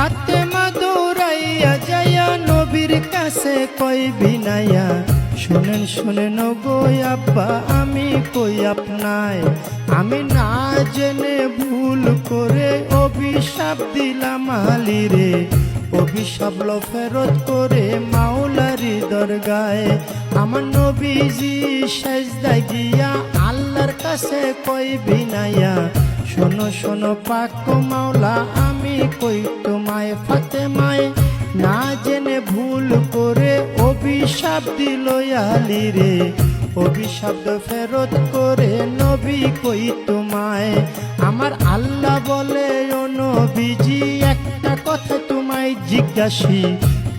ফাতেমা দৌড়াইয়া যাইয়া নবীর কাছে কই বিনাইয়া, শুনেন শুনেন গো আব্বা আমি কই আপনায়, আমি না জেনে ভুল করে অভিশাপ দিলাম আলীরে, অভিশাপ লো ফেরত করে মাওলারি দরগায়। আমার নবীজি সেজদায় গিয়া আল্লাহর কাছে কই বিনাইয়া, শোনো শোনো পাক মাওলা আমি কই তোমায়, ফাতেমায় না জেনে ভুল করে অভিশাপ দিল আলীরে, অভিশাপ ফেরত করে নবী কই তোমায়। আমার আল্লাহ বলে ও নবীজি একটা কথা তোমায় জিজ্ঞাসি,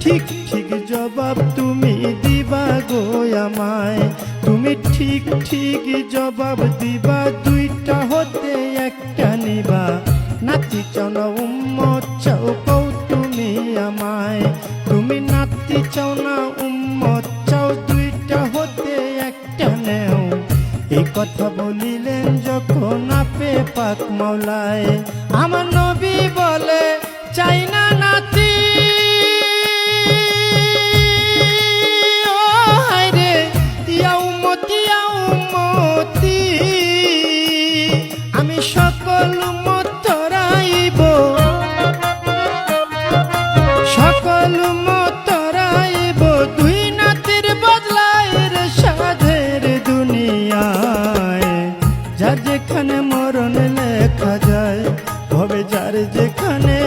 ঠিক ঠিক জবাব তুমি দিবা গো আমায়, তুমি ঠিক ঠিক জবাব দিবা, দুইটা হতে একটা নিবা, নাতি চাও না উম্মত চাও কও তুমি আমায়, তুমি নাতি চাও না উম্মত চাও, দুইটা হতে একটা নেও। এই কথা বলিলেন যখন আপে পাক মাওলায়, আমার নবী বলে চাই না নাতি, ও হায়রে ইয়া উম্মতি ইয়া উম্মতি, আমি সকল উম্মত তরাইব, সকল উম্মত তরাইব, দুই নাতির বদলায় রে সাধের দুনিয়ায়, যার যেখানে মরণ লেখা যায় হবে, যার যেখানে